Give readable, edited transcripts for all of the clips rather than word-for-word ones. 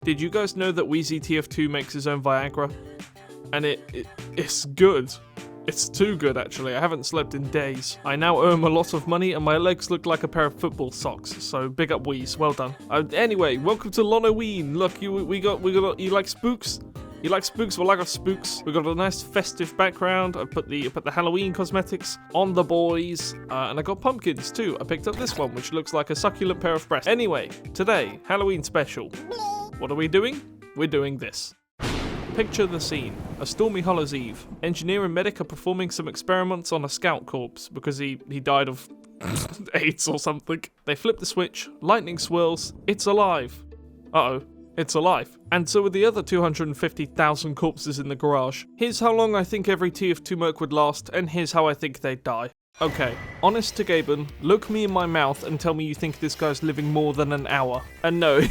Did you guys know that Wheezy TF2 makes his own Viagra? And it's good. It's too good, actually. I haven't slept in days. I now owe him a lot of money, and my legs look like a pair of football socks. So big up, Wheeze. Well done. Anyway, welcome to Lon'Oween. Look, we got. You like spooks? You like spooks? Well, I got spooks. We got a nice festive background. I put the Halloween cosmetics on the boys, and I got pumpkins too. I picked up this one, which looks like a succulent pair of breasts. Anyway, today, Halloween special. What are we doing? We're doing this. Picture the scene. A stormy Hallows Eve. Engineer and medic are performing some experiments on a scout corpse because he died of AIDS or something. They flip the switch, lightning swirls, it's alive. Uh-oh, it's alive. And so are the other 250,000 corpses in the garage. Here's how long I think every TF2 Merc would last, and here's how I think they'd die. Okay, honest to Gaben, look me in my mouth and tell me you think this guy's living more than an hour. And no.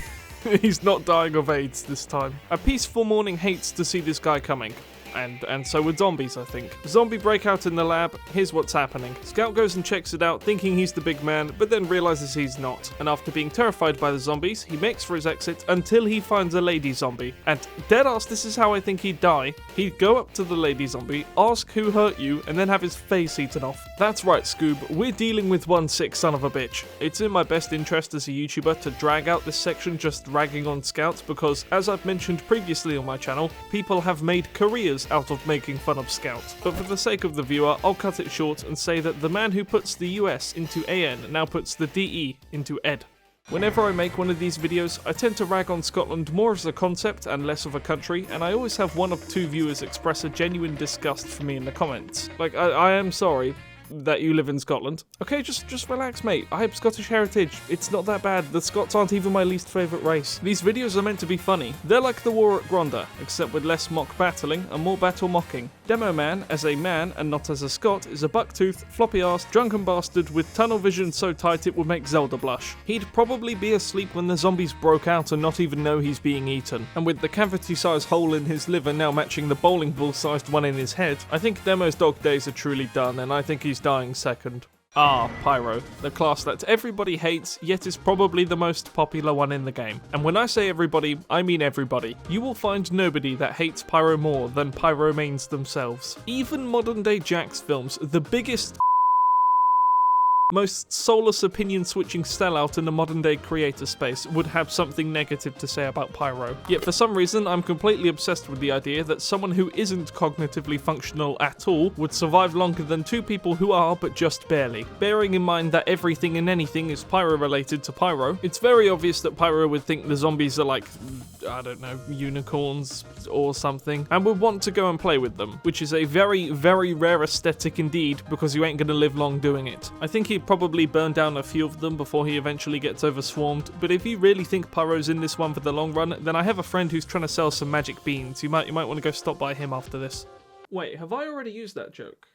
He's not dying of AIDS this time. A peaceful morning hates to see this guy coming. And so would zombies, I think. Zombie breakout in the lab, here's what's happening. Scout goes and checks it out, thinking he's the big man, but then realizes he's not. And after being terrified by the zombies, he makes for his exit until he finds a lady zombie. And deadass, this is how I think he'd die. He'd go up to the lady zombie, ask who hurt you, and then have his face eaten off. That's right, Scoob, we're dealing with one sick son of a bitch. It's in my best interest as a YouTuber to drag out this section just ragging on scouts because, as I've mentioned previously on my channel, people have made careers out of making fun of scouts. But for the sake of the viewer, I'll cut it short and say that the man who puts the US into AN now puts the DE into ED. Whenever I make one of these videos, I tend to rag on Scotland more as a concept and less of a country, and I always have one of two viewers express a genuine disgust for me in the comments. Like, I am sorry that you live in Scotland. Okay, just relax, mate. I have Scottish heritage. It's not that bad. The Scots aren't even my least favourite race. These videos are meant to be funny. They're like the war at Gronda, except with less mock battling and more battle mocking. Demo Man, as a man and not as a Scot, is a buck-toothed, floppy-assed, drunken bastard with tunnel vision so tight it would make Zelda blush. He'd probably be asleep when the zombies broke out and not even know he's being eaten. And with the cavity-sized hole in his liver now matching the bowling ball-sized one in his head, I think Demo's dog days are truly done, and I think he's dying second. Pyro, the class that everybody hates, yet is probably the most popular one in the game. And when I say everybody, I mean everybody. You will find nobody that hates Pyro more than Pyro mains themselves. Even modern day Jax films, the biggest most soulless opinion-switching sellout in the modern-day creator space would have something negative to say about Pyro. Yet for some reason, I'm completely obsessed with the idea that someone who isn't cognitively functional at all would survive longer than two people who are, but just barely. Bearing in mind that everything and anything is Pyro-related to Pyro, it's very obvious that Pyro would think the zombies are like, I don't know, unicorns or something, and would want to go and play with them, which is a very, very rare aesthetic indeed, because you ain't gonna live long doing it. I think he'd probably burn down a few of them before he eventually gets overswarmed, but if you really think Pyro's in this one for the long run, then I have a friend who's trying to sell some magic beans. You might want to go stop by him after this. Wait, have I already used that joke?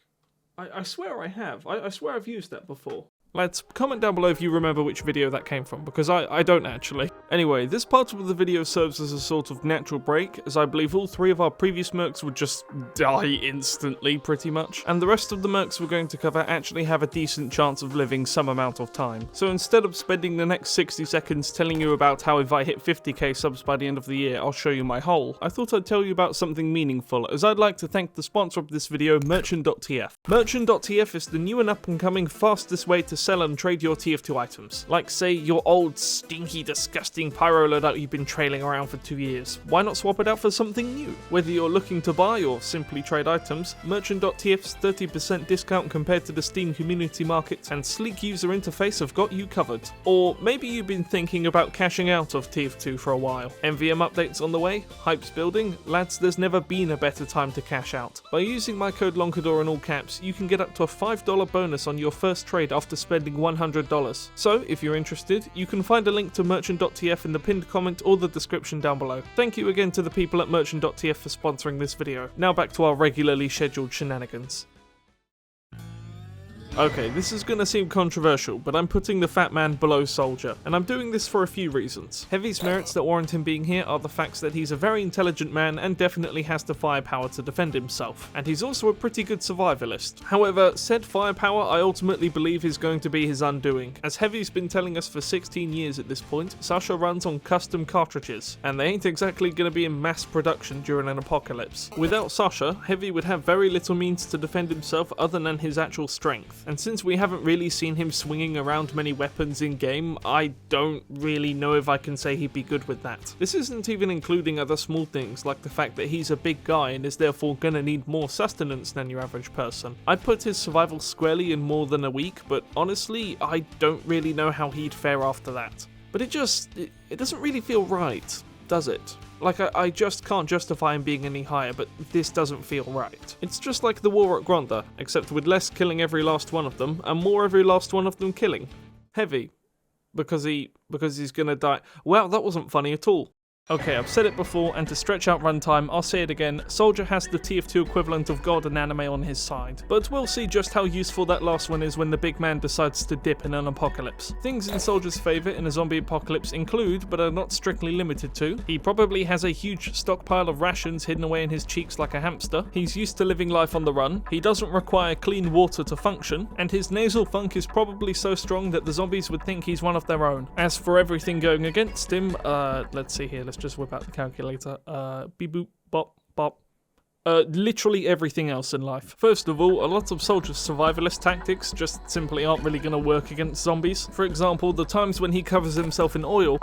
I swear I have. I swear I've used that before. Lads, comment down below if you remember which video that came from, because I don't actually. Anyway, this part of the video serves as a sort of natural break, as I believe all three of our previous Mercs would just die instantly, pretty much, and the rest of the Mercs we're going to cover actually have a decent chance of living some amount of time. So instead of spending the next 60 seconds telling you about how if I hit 50k subs by the end of the year, I'll show you my haul, I thought I'd tell you about something meaningful, as I'd like to thank the sponsor of this video, Merchant.tf. Merchant.tf is the new and up-and-coming fastest way to sell and trade your TF2 items. Like, say, your old, stinky, disgusting Pyro loadout you've been trailing around for 2 years. Why not swap it out for something new? Whether you're looking to buy or simply trade items, Merchant.tf's 30% discount compared to the Steam community market and sleek user interface have got you covered. Or maybe you've been thinking about cashing out of TF2 for a while. MVM updates on the way? Hype's building? Lads, there's never been a better time to cash out. By using my code Lon'qudor in all caps, you can get up to a $5 bonus on your first trade after spending $100. So, if you're interested, you can find a link to Merchant.tf in the pinned comment or the description down below. Thank you again to the people at Merchant.tf for sponsoring this video. Now back to our regularly scheduled shenanigans. Okay, this is gonna seem controversial, but I'm putting the fat man below Soldier, and I'm doing this for a few reasons. Heavy's merits that warrant him being here are the facts that he's a very intelligent man and definitely has the firepower to defend himself, and he's also a pretty good survivalist. However, said firepower I ultimately believe is going to be his undoing. As Heavy's been telling us for 16 years at this point, Sasha runs on custom cartridges, and they ain't exactly gonna be in mass production during an apocalypse. Without Sasha, Heavy would have very little means to defend himself other than his actual strength. And since we haven't really seen him swinging around many weapons in game, I don't really know if I can say he'd be good with that. This isn't even including other small things like the fact that he's a big guy and is therefore gonna need more sustenance than your average person. I put his survival squarely in more than a week, but honestly, I don't really know how he'd fare after that. But it doesn't really feel right, does it? Like, I just can't justify him being any higher, but this doesn't feel right. It's just like the war at Granda, except with less killing every last one of them, and more every last one of them killing. Heavy. Because he's gonna die. Wow, that wasn't funny at all. Okay, I've said it before, and to stretch out runtime, I'll say it again, Soldier has the TF2 equivalent of God and anime on his side. But we'll see just how useful that last one is when the big man decides to dip in an apocalypse. Things in Soldier's favour in a zombie apocalypse include, but are not strictly limited to, he probably has a huge stockpile of rations hidden away in his cheeks like a hamster, he's used to living life on the run, he doesn't require clean water to function, and his nasal funk is probably so strong that the zombies would think he's one of their own. As for everything going against him, let's see here, let's just whip out the calculator. Beep boop, bop, bop. Literally everything else in life. First of all, a lot of Soldier's survivalist tactics just simply aren't really gonna work against zombies. For example, the times when he covers himself in oil,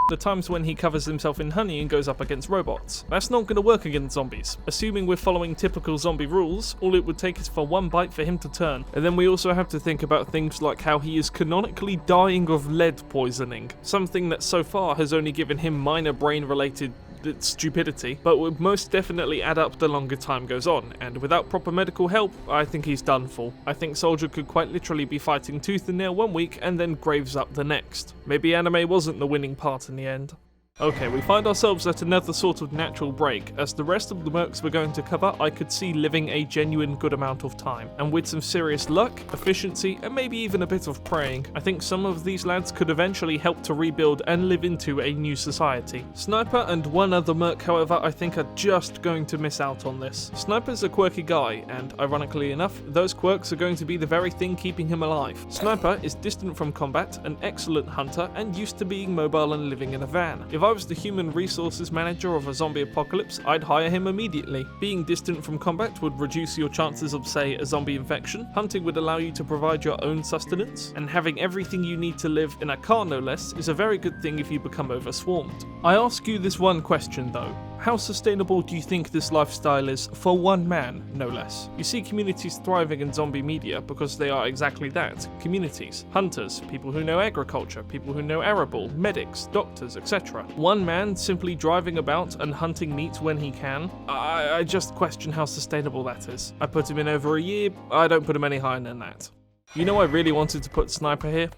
the times when he covers himself in honey and goes up against robots. That's not going to work against zombies. Assuming we're following typical zombie rules, all it would take is for one bite for him to turn. And then we also have to think about things like how he is canonically dying of lead poisoning, something that so far has only given him minor brain-related stupidity, but would most definitely add up the longer time goes on, and without proper medical help, I think he's done for. I think Soldier could quite literally be fighting tooth and nail one week and then graves up the next. Maybe anime wasn't the winning part in the end. Okay, we find ourselves at another sort of natural break, as the rest of the Mercs we're going to cover I could see living a genuine good amount of time, and with some serious luck, efficiency, and maybe even a bit of praying, I think some of these lads could eventually help to rebuild and live into a new society. Sniper and one other Merc, however, I think are just going to miss out on this. Sniper's a quirky guy, and ironically enough, those quirks are going to be the very thing keeping him alive. Sniper is distant from combat, an excellent hunter, and used to being mobile and living in a van. If I was the human resources manager of a zombie apocalypse, I'd hire him immediately. Being distant from combat would reduce your chances of, say, a zombie infection, hunting would allow you to provide your own sustenance, and having everything you need to live in a car no less is a very good thing if you become overswarmed. I ask you this one question though. How sustainable do you think this lifestyle is for one man, no less? You see communities thriving in zombie media because they are exactly that, communities. Hunters, people who know agriculture, people who know arable, medics, doctors, etc. One man simply driving about and hunting meat when he can, I just question how sustainable that is. I put him in over a year, I don't put him any higher than that. You know, I really wanted to put Sniper here.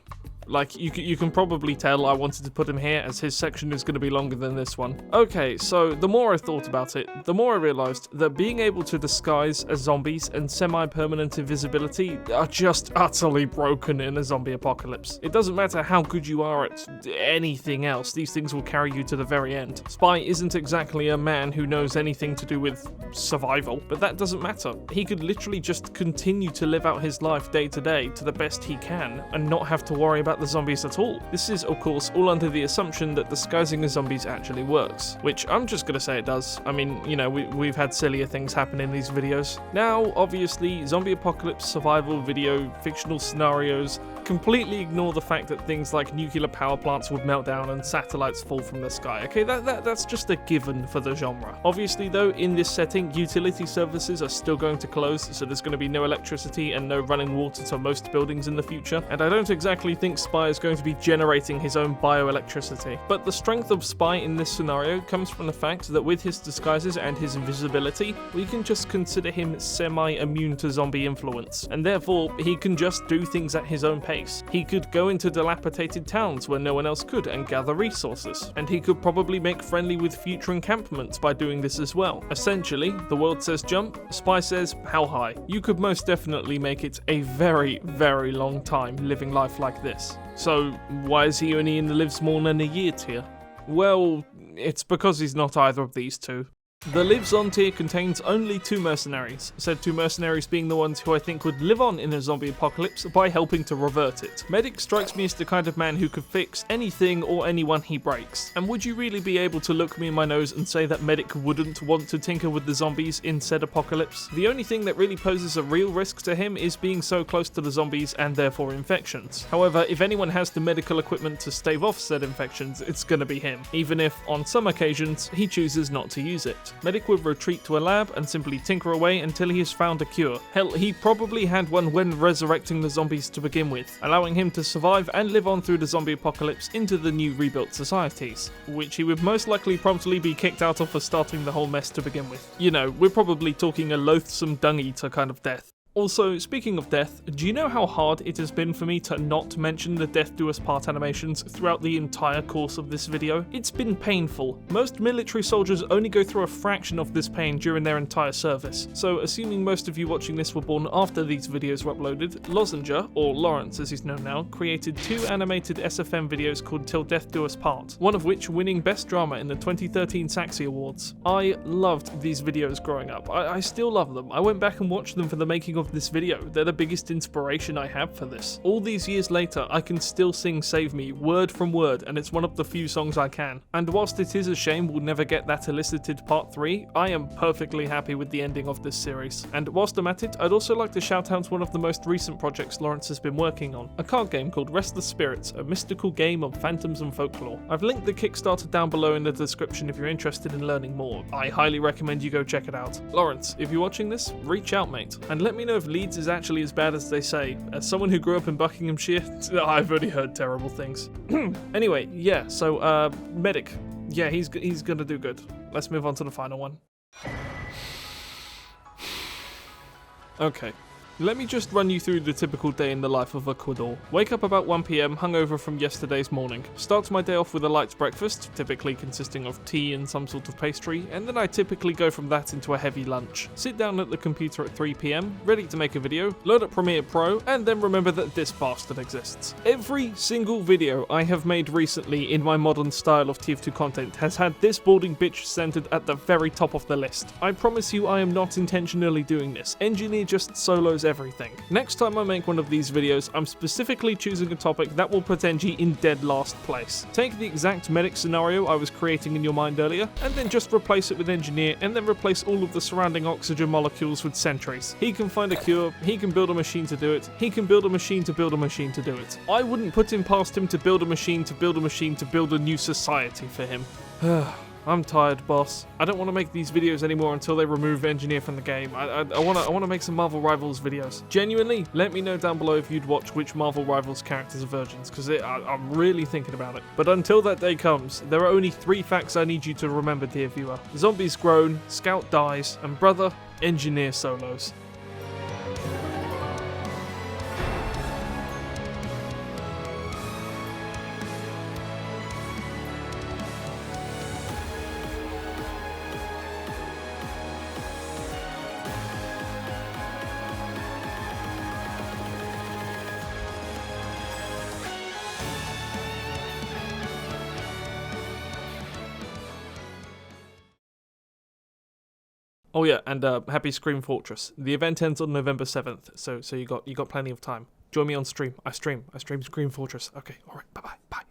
Like, you can probably tell I wanted to put him here as his section is going to be longer than this one. Okay, so the more I thought about it, the more I realised that being able to disguise as zombies and semi-permanent invisibility are just utterly broken in a zombie apocalypse. It doesn't matter how good you are at anything else, these things will carry you to the very end. Spy isn't exactly a man who knows anything to do with survival, but that doesn't matter. He could literally just continue to live out his life day to day to the best he can and not have to worry about the zombies at all. This is, of course, all under the assumption that disguising as zombies actually works, which I'm just gonna say it does. I mean, you know, we've had sillier things happen in these videos. Now, obviously, zombie apocalypse survival video fictional scenarios completely ignore the fact that things like nuclear power plants would melt down and satellites fall from the sky. Okay, that's just a given for the genre. Obviously, though, in this setting, utility services are still going to close, so there's going to be no electricity and no running water to most buildings in the future, and I don't exactly think Spy is going to be generating his own bioelectricity. But the strength of Spy in this scenario comes from the fact that with his disguises and his invisibility, we can just consider him semi-immune to zombie influence, and therefore he can just do things at his own pace pace. He could go into dilapidated towns where no one else could and gather resources. And he could probably make friendly with future encampments by doing this as well. Essentially, the world says jump, Spy says how high. You could most definitely make it a very, very long time living life like this. So why is he only in the lives more than a year tier? Well, it's because he's not either of these two. The lives on tier contains only 2 mercenaries, said 2 mercenaries being the ones who I think would live on in a zombie apocalypse by helping to revert it. Medic strikes me as the kind of man who could fix anything or anyone he breaks. And would you really be able to look me in my nose and say that Medic wouldn't want to tinker with the zombies in said apocalypse? The only thing that really poses a real risk to him is being so close to the zombies and therefore infections. However, if anyone has the medical equipment to stave off said infections, it's gonna be him, even if, on some occasions, he chooses not to use it. Medic would retreat to a lab and simply tinker away until he has found a cure. Hell, he probably had one when resurrecting the zombies to begin with, allowing him to survive and live on through the zombie apocalypse into the new rebuilt societies, which he would most likely promptly be kicked out of for starting the whole mess to begin with. You know, we're probably talking a loathsome dung-eater kind of death. Also, speaking of death, do you know how hard it has been for me to not mention the Death Do Us Part animations throughout the entire course of this video? It's been painful. Most military soldiers only go through a fraction of this pain during their entire service, so assuming most of you watching this were born after these videos were uploaded, Lozenger, or Lawrence as he's known now, created 2 animated SFM videos called Till Death Do Us Part, one of which winning Best Drama in the 2013 Saxy Awards. I loved these videos growing up. I still love them. I went back and watched them for the making of this video. They're the biggest inspiration I have for this. All these years later, I can still sing Save Me word from word, and it's one of the few songs I can. And whilst it is a shame we'll never get that elicited part 3, I am perfectly happy with the ending of this series. And whilst I'm at it, I'd also like to shout out one of the most recent projects Lawrence has been working on, a card game called Restless Spirits, a mystical game of phantoms and folklore. I've linked the Kickstarter down below in the description if you're interested in learning more. I highly recommend you go check it out. Lawrence, if you're watching this, reach out mate, and let me know if Leeds is actually as bad as they say. As someone who grew up in Buckinghamshire, I've only heard terrible things. Anyway, yeah, so, Medic. Yeah, he's gonna do good. Let's move on to the final one. Okay. Let me just run you through the typical day in the life of a Lon'qudor. Wake up about 1 PM, hungover from yesterday's morning. Start my day off with a light breakfast, typically consisting of tea and some sort of pastry, and then I typically go from that into a heavy lunch. Sit down at the computer at 3 PM, ready to make a video, load up Premiere Pro, and then remember that this bastard exists. Every single video I have made recently in my modern style of TF2 content has had this balding bitch centered at the very top of the list. I promise you I am not intentionally doing this. Engineer just solos everything. Next time I make one of these videos, I'm specifically choosing a topic that will put NG in dead last place. Take the exact medic scenario I was creating in your mind earlier, and then just replace it with engineer, and then replace all of the surrounding oxygen molecules with sentries. He can find a cure, he can build a machine to do it, he can build a machine to build a machine to do it. I wouldn't put him past him to build a machine to build a machine to build a new society for him. I'm tired, boss. I don't want to make these videos anymore until they remove Engineer from the game. I want to make some Marvel Rivals videos. Genuinely, let me know down below if you'd watch which Marvel Rivals characters are virgins, because I'm really thinking about it. But until that day comes, there are only 3 facts I need you to remember, dear viewer. Zombies grown, Scout dies, and brother, Engineer solos. Oh yeah, and happy Screamfortress. The event ends on November 7th, so you got plenty of time. Join me on stream. I stream Screamfortress. Okay, alright, bye.